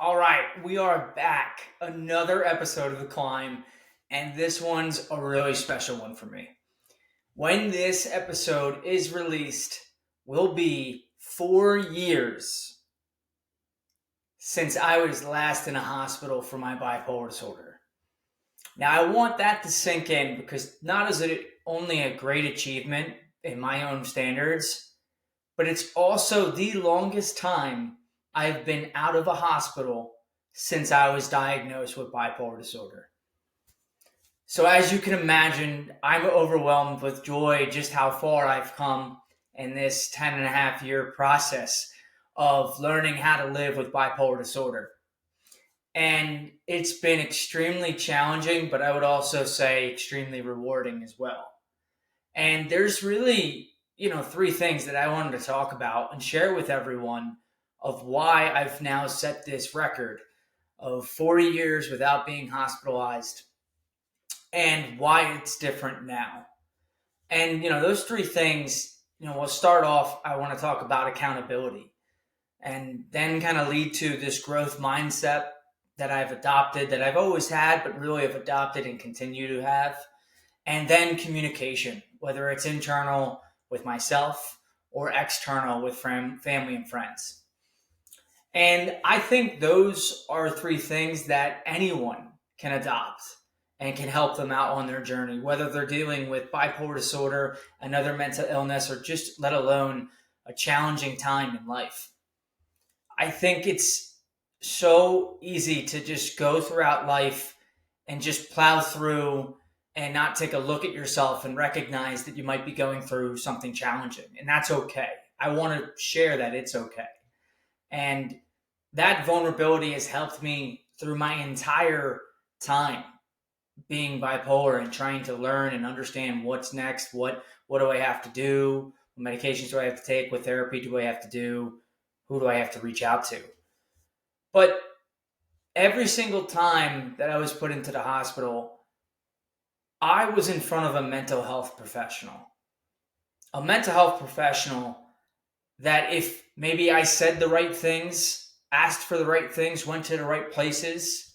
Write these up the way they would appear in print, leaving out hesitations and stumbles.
All right, we are back. Another episode of The Climb, and this one's a really special one for me. When this episode is released, will be 4 years since I was last in a hospital for my bipolar disorder. Now, I want that to sink in because not is it only a great achievement in my own standards, but it's also the longest time I've been out of a hospital since I was diagnosed with bipolar disorder. So, as you can imagine, I'm overwhelmed with joy just how far I've come in this 10 and a half year process of learning how to live with bipolar disorder. And it's been extremely challenging, but I would also say extremely rewarding as well. And there's really, three things that I wanted to talk about and share with everyone of why I've now set this record of 40 years without being hospitalized and why it's different now. And, those three things, we'll start off. I want to talk about accountability and then kind of lead to this growth mindset that I've adopted, that I've always had, but really have adopted and continue to have. And then communication, whether it's internal with myself or external with family and friends. And I think those are three things that anyone can adopt and can help them out on their journey, whether they're dealing with bipolar disorder, another mental illness, or just let alone a challenging time in life. I think it's so easy to just go throughout life and just plow through and not take a look at yourself and recognize that you might be going through something challenging. And that's okay. I want to share that it's okay. And that vulnerability has helped me through my entire time being bipolar and trying to learn and understand what's next. What do I have to do? What medications do I have to take? What therapy do I have to do? Who do I have to reach out to? But every single time that I was put into the hospital, I was in front of a mental health professional. A mental health professional that if maybe I said the right things, asked for the right things, went to the right places,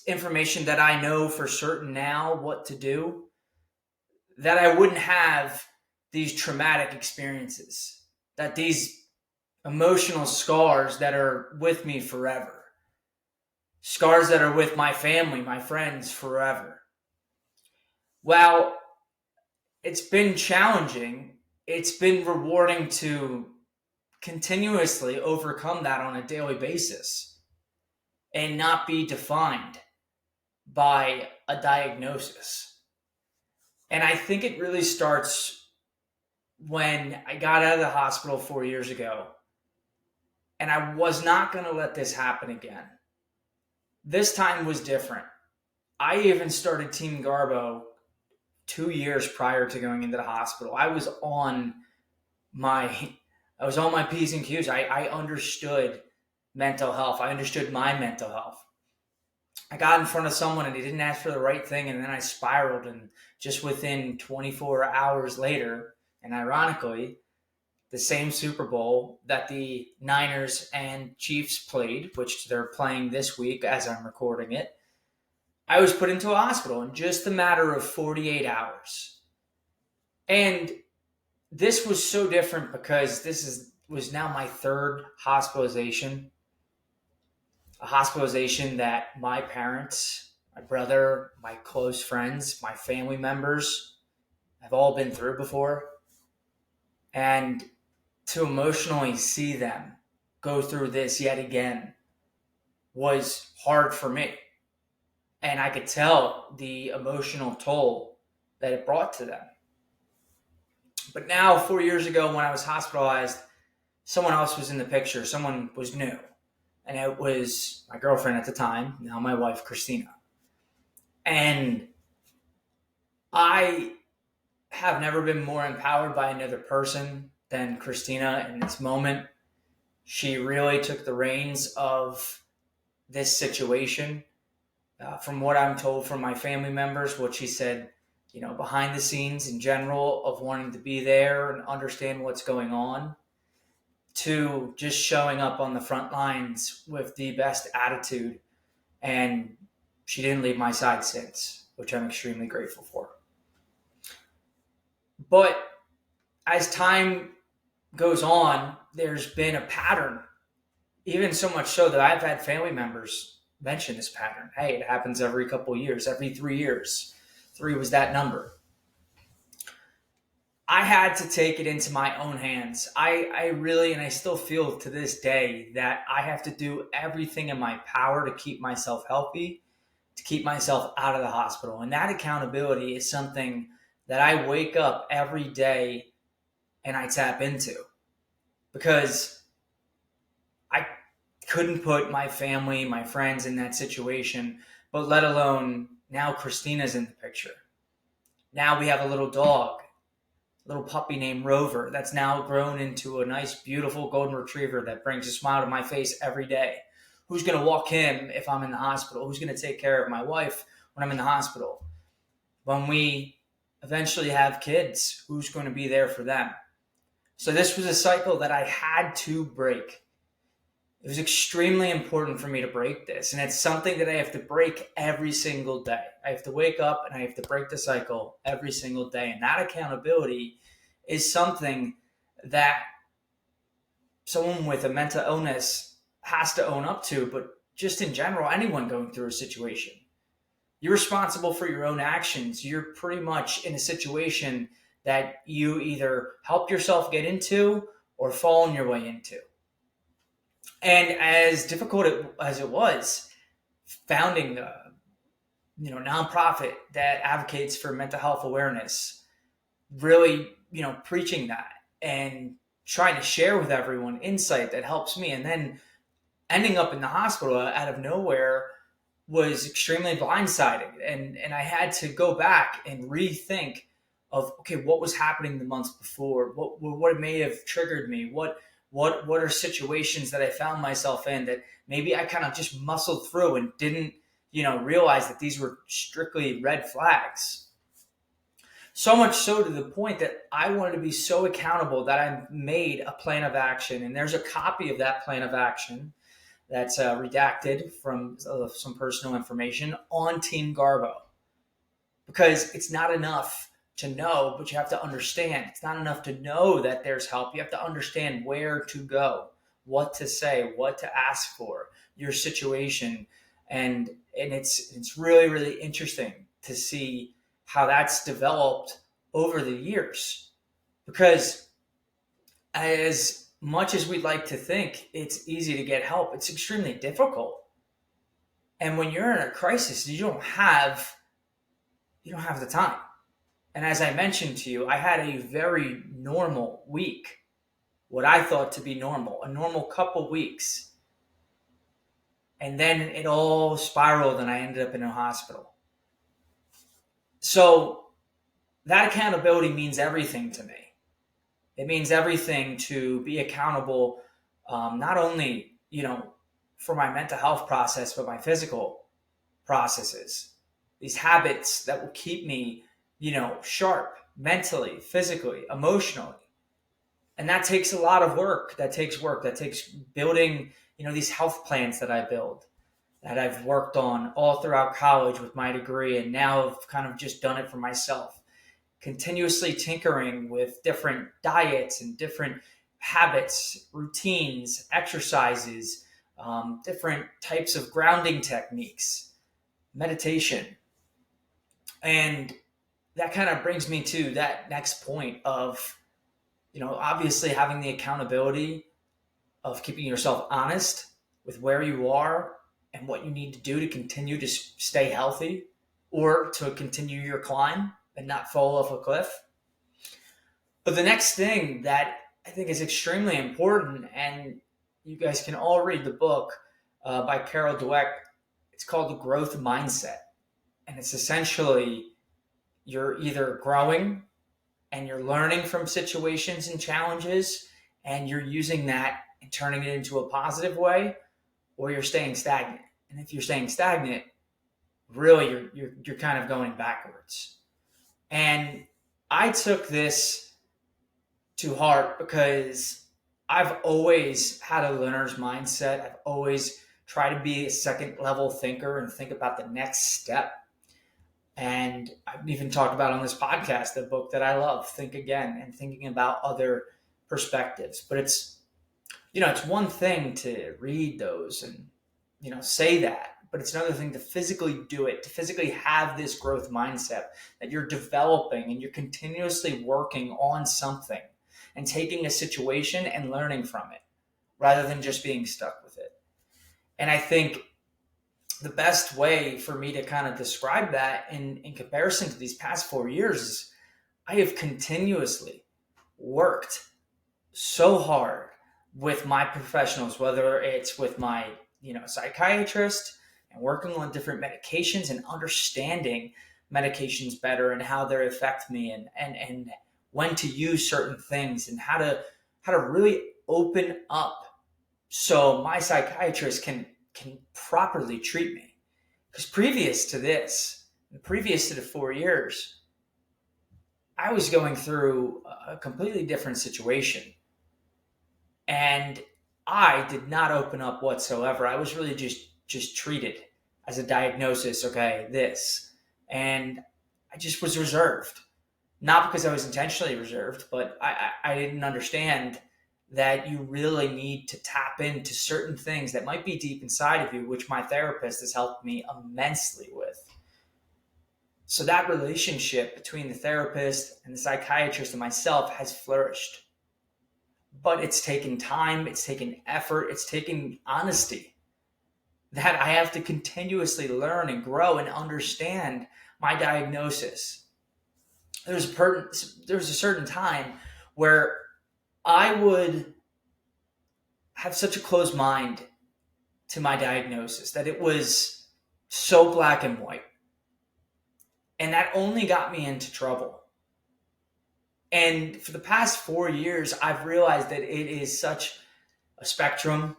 information that I know for certain now what to do, that I wouldn't have these traumatic experiences, that these emotional scars that are with me forever, scars that are with my family, my friends forever. While it's been challenging, it's been rewarding to continuously overcome that on a daily basis and not be defined by a diagnosis. And I think it really starts when I got out of the hospital 4 years ago, and I was not going to let this happen again. This time was different. I even started Team Garbo 2 years prior to going into the hospital. I was on my P's and Q's. I understood mental health. I understood my mental health. I got in front of someone and he didn't ask for the right thing, and then I spiraled, and just within 24 hours later, and ironically, the same Super Bowl that the Niners and Chiefs played, which they're playing this week as I'm recording it, I was put into a hospital in just a matter of 48 hours. And this was so different because was now my third hospitalization, a hospitalization that my parents, my brother, my close friends, my family members have all been through before. And to emotionally see them go through this yet again was hard for me. And I could tell the emotional toll that it brought to them. But now, 4 years ago, when I was hospitalized, someone else was in the picture. Someone was new. And it was my girlfriend at the time, now my wife, Christina. And I have never been more empowered by another person than Christina in this moment. She really took the reins of this situation. From what I'm told from my family members, what she said, behind the scenes in general of wanting to be there and understand what's going on. to just showing up on the front lines with the best attitude. And she didn't leave my side since, which I'm extremely grateful for. But as time goes on, there's been a pattern, even so much so that I've had family members mention this pattern. Hey, it happens every couple of years, every 3 years. 3 was that number. I had to take it into my own hands. I really, and I still feel to this day, that I have to do everything in my power to keep myself healthy, to keep myself out of the hospital. And that accountability is something that I wake up every day and I tap into, because I couldn't put my family, my friends in that situation, but let alone now Christina's in the picture. Now we have a little dog, little puppy named Rover, that's now grown into a nice, beautiful golden retriever that brings a smile to my face every day. Who's going to walk him if I'm in the hospital? Who's going to take care of my wife when I'm in the hospital? When we eventually have kids, who's going to be there for them? So this was a cycle that I had to break. It was extremely important for me to break this. And it's something that I have to break every single day. I have to wake up and I have to break the cycle every single day. And that accountability is something that someone with a mental illness has to own up to. But just in general, anyone going through a situation, you're responsible for your own actions. You're pretty much in a situation that you either help yourself get into or fall on your way into. And as difficult as it was, founding a nonprofit that advocates for mental health awareness, really preaching that and trying to share with everyone insight that helps me, and then ending up in the hospital out of nowhere was extremely blindsiding. And I had to go back and rethink of, okay, what was happening the months before? What may have triggered me? What are situations that I found myself in that maybe I kind of just muscled through and didn't, realize that these were strictly red flags. So much so to the point that I wanted to be so accountable that I made a plan of action. And there's a copy of that plan of action that's redacted from some personal information on Team Garbo. Because it's not enough to know, but you have to understand. It's not enough to know that there's help. You have to understand where to go, what to say, what to ask for, your situation. And it's really, really interesting to see how that's developed over the years. Because as much as we'd like to think it's easy to get help, it's extremely difficult. And when you're in a crisis, you don't have the time. And as I mentioned to you, I had a very normal week, what I thought to be normal, a normal couple weeks. And then it all spiraled and I ended up in a hospital. So that accountability means everything to me. It means everything to be accountable, not only, for my mental health process, but my physical processes. These habits that will keep me, sharp mentally, physically, emotionally. And that takes a lot of work. That takes work. That takes building, these health plans that I build, that I've worked on all throughout college with my degree. And now I've kind of just done it for myself, continuously tinkering with different diets and different habits, routines, exercises, different types of grounding techniques, meditation. And that kind of brings me to that next point of, obviously having the accountability of keeping yourself honest with where you are and what you need to do to continue to stay healthy or to continue your climb and not fall off a cliff. But the next thing that I think is extremely important, and you guys can all read the book by Carol Dweck. It's called The Growth Mindset. And it's essentially you're either growing and you're learning from situations and challenges and you're using that and turning it into a positive way, or you're staying stagnant. And if you're staying stagnant, really you're kind of going backwards. And I took this to heart because I've always had a learner's mindset. I've always tried to be a second level thinker and think about the next step. And I've even talked about on this podcast the book that I love, Think Again, and thinking about other perspectives. But it's one thing to read those and, say that, but it's another thing to physically do it, to physically have this growth mindset that you're developing and you're continuously working on something and taking a situation and learning from it rather than just being stuck with it. And I think the best way for me to kind of describe that in comparison to these past 4 years is I have continuously worked so hard with my professionals, whether it's with my, psychiatrist and working on different medications and understanding medications better and how they affect me and when to use certain things and how to really open up so my psychiatrist can properly treat me. Because previous to the 4 years, I was going through a completely different situation. And I did not open up whatsoever. I was really just treated as a diagnosis, okay, this. And I just was reserved. Not because I was intentionally reserved, but I didn't understand that you really need to tap into certain things that might be deep inside of you, which my therapist has helped me immensely with. So that relationship between the therapist and the psychiatrist and myself has flourished. But it's taken time, it's taken effort, it's taken honesty that I have to continuously learn and grow and understand my diagnosis. There was a certain time where I would have such a closed mind to my diagnosis that it was so black and white. And that only got me into trouble. And for the past 4 years, I've realized that it is such a spectrum,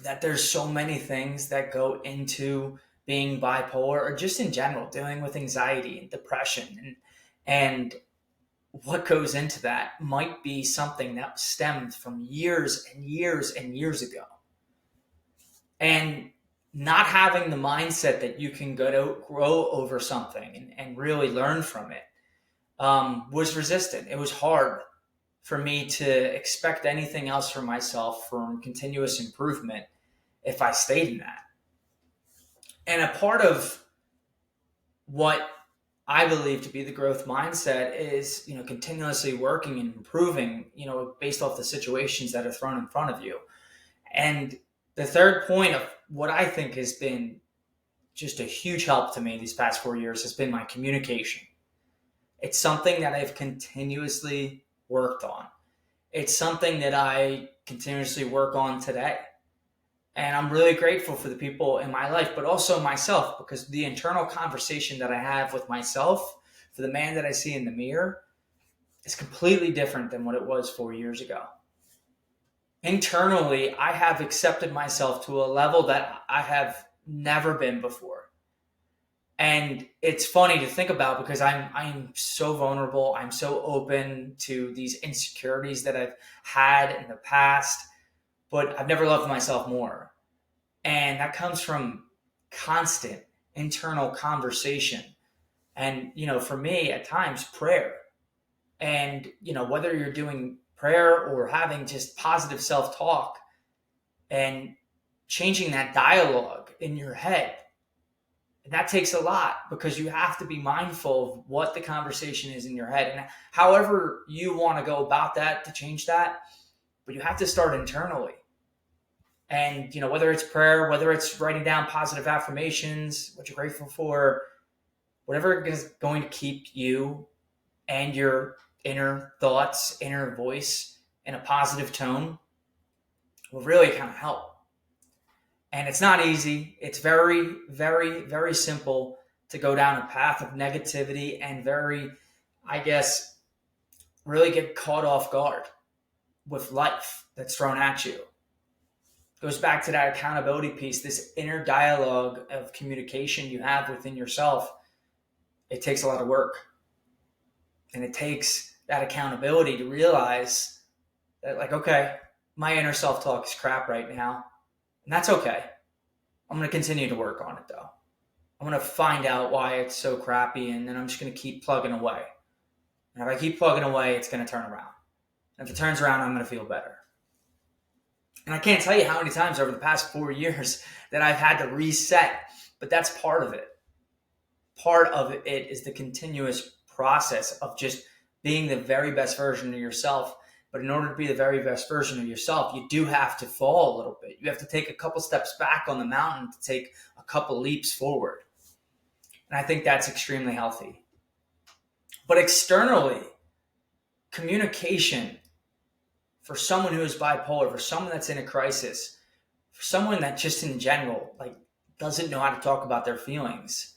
that there's so many things that go into being bipolar or just in general dealing with anxiety and depression and what goes into that might be something that stemmed from years and years and years ago. And not having the mindset that you can grow over something and really learn from it was resistant. It was hard for me to expect anything else from myself from continuous improvement if I stayed in that. And a part of what I believe to be the growth mindset is, continuously working and improving, based off the situations that are thrown in front of you. And the third point of what I think has been just a huge help to me these past 4 years has been my communication. It's something that I've continuously worked on. It's something that I continuously work on today. And I'm really grateful for the people in my life, but also myself, because the internal conversation that I have with myself, for the man that I see in the mirror, is completely different than what it was 4 years ago. Internally, I have accepted myself to a level that I have never been before. And it's funny to think about because I'm so vulnerable. I'm so open to these insecurities that I've had in the past, but I've never loved myself more. And that comes from constant internal conversation. And, for me, at times, prayer. And, whether you're doing prayer or having just positive self talk and changing that dialogue in your head. And that takes a lot because you have to be mindful of what the conversation is in your head and however you want to go about that to change that. But you have to start internally. And, whether it's prayer, whether it's writing down positive affirmations, what you're grateful for, whatever is going to keep you and your inner thoughts, inner voice in a positive tone will really kind of help. And it's not easy. It's very, very, very simple to go down a path of negativity and very, I guess, really get caught off guard with life that's thrown at you. It goes back to that accountability piece, this inner dialogue of communication you have within yourself. It takes a lot of work. And it takes that accountability to realize that like, okay, my inner self-talk is crap right now, and that's okay. I'm going to continue to work on it though. I'm going to find out why it's so crappy, and then I'm just going to keep plugging away. And if I keep plugging away, it's going to turn around. And if it turns around, I'm going to feel better. And I can't tell you how many times over the past 4 years that I've had to reset, but that's part of it. Part of it is the continuous process of just being the very best version of yourself. But in order to be the very best version of yourself, you do have to fall a little bit. You have to take a couple steps back on the mountain to take a couple leaps forward. And I think that's extremely healthy. But externally, communication for someone who is bipolar, for someone that's in a crisis, for someone that just in general like doesn't know how to talk about their feelings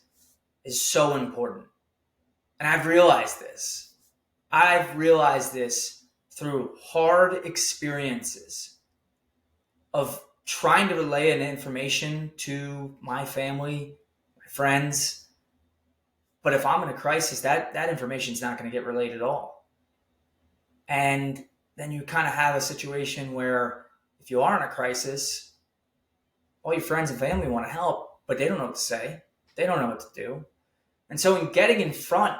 is so important. And I've realized this. I've realized this through hard experiences of trying to relay an information to my family, my friends. But if I'm in a crisis, that information is not going to get relayed at all. And then you kind of have a situation where if you are in a crisis, all your friends and family want to help, but they don't know what to say. They don't know what to do. And so in getting in front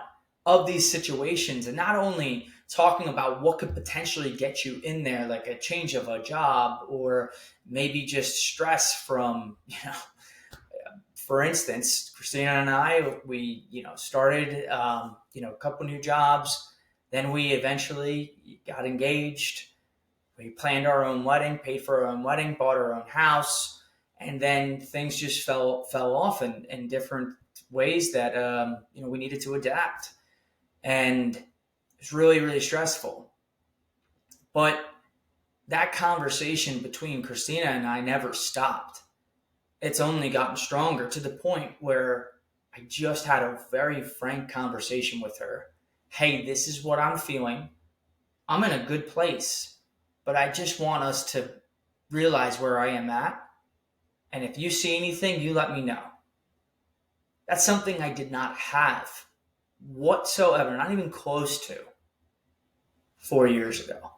of these situations and not only talking about what could potentially get you in there, like a change of a job or maybe just stress from, for instance, Christina and I, we, started, a couple new jobs. Then we eventually got engaged. We planned our own wedding, paid for our own wedding, bought our own house. And then things just fell off in different ways that, we needed to adapt. And it was really, really stressful. But that conversation between Christina and I never stopped. It's only gotten stronger to the point where I just had a very frank conversation with her. Hey, this is what I'm feeling. I'm in a good place, but I just want us to realize where I am at. And if you see anything, you let me know. That's something I did not have whatsoever, not even close to 4 years ago.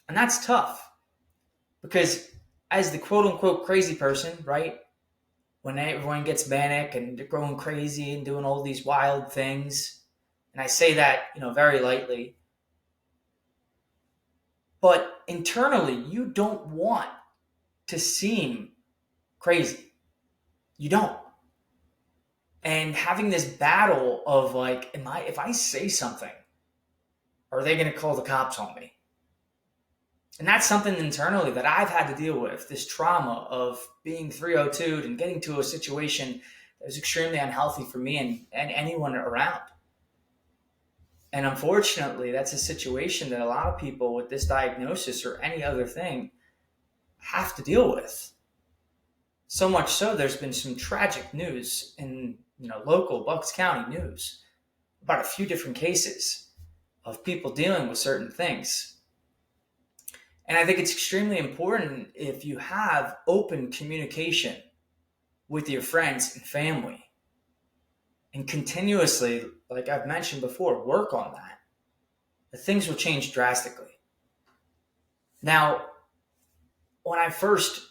And that's tough because as the quote unquote crazy person, right? When everyone gets manic and they're going crazy and doing all these wild things, and I say that, very lightly, but internally, you don't want to seem crazy. You don't. And having this battle of like, if I say something, are they going to call the cops on me? And that's something internally that I've had to deal with, this trauma of being 302'd and getting to a situation that was extremely unhealthy for me and anyone around. And unfortunately, that's a situation that a lot of people with this diagnosis or any other thing have to deal with. So much so, there's been some tragic news in local Bucks County news about a few different cases of people dealing with certain things. And I think it's extremely important if you have open communication with your friends and family and continuously, like I've mentioned before, work on that things will change drastically. Now, when I first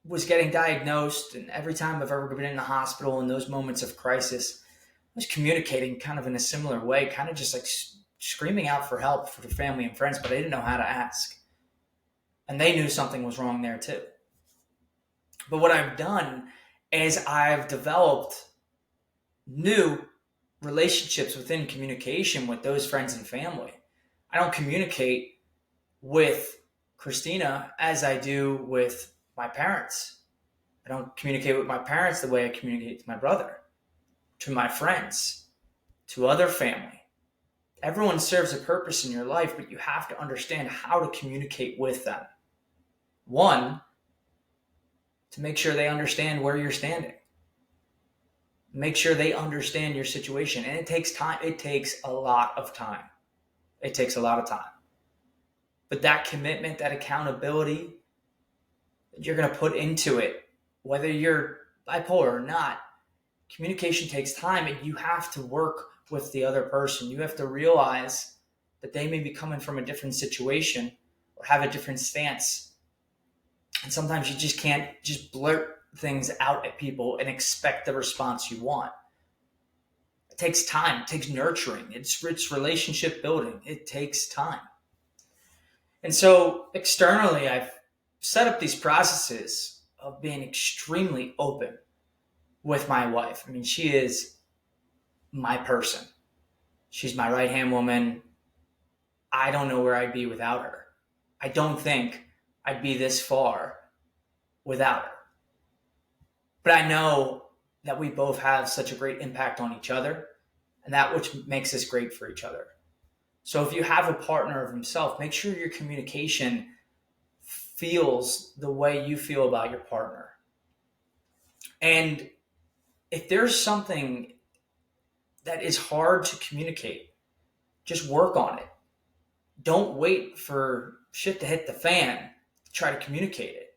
was getting diagnosed and every time I've ever been in the hospital in those moments of crisis, I was communicating kind of in a similar way, kind of just like screaming out for help for the family and friends, but I didn't know how to ask. And they knew something was wrong there too. But what I've done is I've developed new relationships within communication with those friends and family. I don't communicate with Christina as I do with my parents. I don't communicate with my parents the way I communicate to my brother, to my friends, to other family. Everyone serves a purpose in your life, but you have to understand how to communicate with them. One, to make sure they understand where you're standing. Make sure they understand your situation. And it takes time. It takes a lot of time. It takes a lot of time. But that commitment, that accountability that you're going to put into it, whether you're bipolar or not, communication takes time and you have to work with the other person. You have to realize that they may be coming from a different situation or have a different stance. And sometimes you just can't just blurt things out at people and expect the response you want. It takes time, it takes nurturing, it's relationship building. It takes time. And so externally, I've set up these processes of being extremely open with my wife. I mean, she is my person. She's my right-hand woman. I don't know where I'd be without her. I don't think I'd be this far without her. But I know that we both have such a great impact on each other, and that which makes us great for each other. So if you have a partner of himself, make sure your communication feels the way you feel about your partner. And if there's something that is hard to communicate, just work on it. Don't wait for shit to hit the fan to try to communicate it.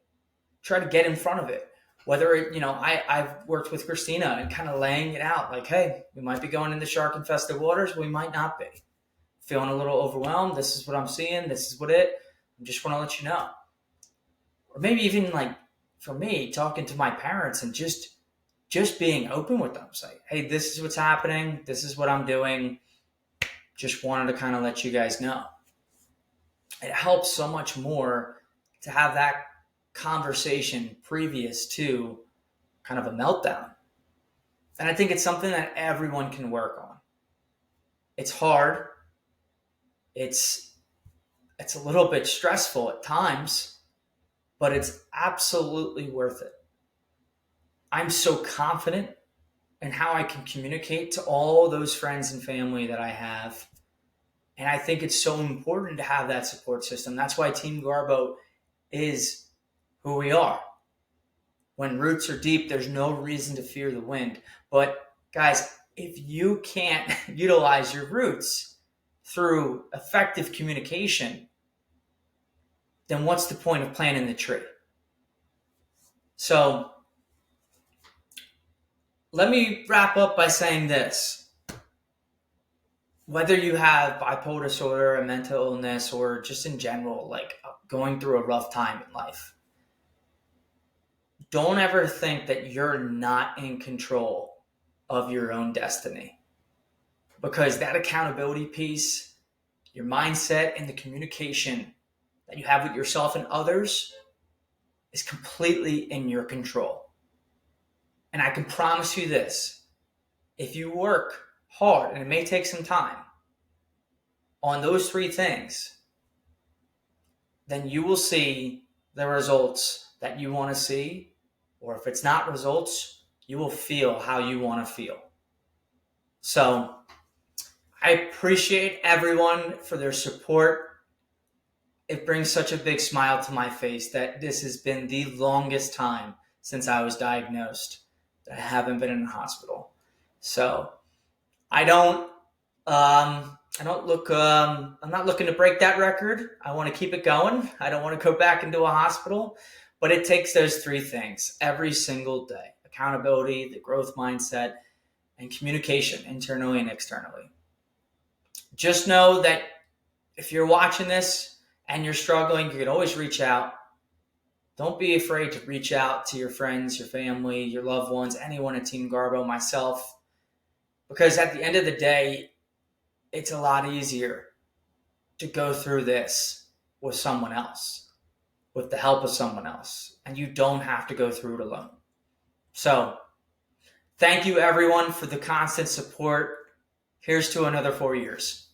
Try to get in front of it. Whether it, I've worked with Christina and kind of laying it out like, hey, we might be going into shark infested waters. We might not be. Feeling a little overwhelmed. This is what I'm seeing. This is what I just want to let you know. Or maybe even like for me, talking to my parents and just being open with them. Say, hey, this is what's happening. This is what I'm doing. Just wanted to kind of let you guys know. It helps so much more to have that conversation previous to kind of a meltdown. And I think it's something that everyone can work on. It's hard. It's a little bit stressful at times, but it's absolutely worth it. I'm so confident in how I can communicate to all those friends and family that I have. And I think it's so important to have that support system. That's why Team Garbo is who we are. When roots are deep, there's no reason to fear the wind. But guys, if you can't utilize your roots through effective communication, then what's the point of planting the tree? So let me wrap up by saying this. Whether you have bipolar disorder, a mental illness, or just in general, like going through a rough time in life, don't ever think that you're not in control of your own destiny. Because that accountability piece, your mindset, and the communication that you have with yourself and others is completely in your control. And I can promise you this, if you work hard, and it may take some time, on those three things, then you will see the results that you want to see. Or if it's not results, you will feel how you want to feel. So I appreciate everyone for their support. It brings such a big smile to my face that this has been the longest time since I was diagnosed that I haven't been in the hospital. So I'm not looking to break that record. I want to keep it going. I don't want to go back into a hospital, but it takes those three things every single day: accountability, the growth mindset, and communication internally and externally. Just know that if you're watching this and you're struggling, you can always reach out. Don't be afraid to reach out to your friends, your family, your loved ones, anyone at Team Garbo, myself, because at the end of the day, it's a lot easier to go through this with someone else, with the help of someone else, and you don't have to go through it alone. So thank you everyone for the constant support. Here's to another 4 years.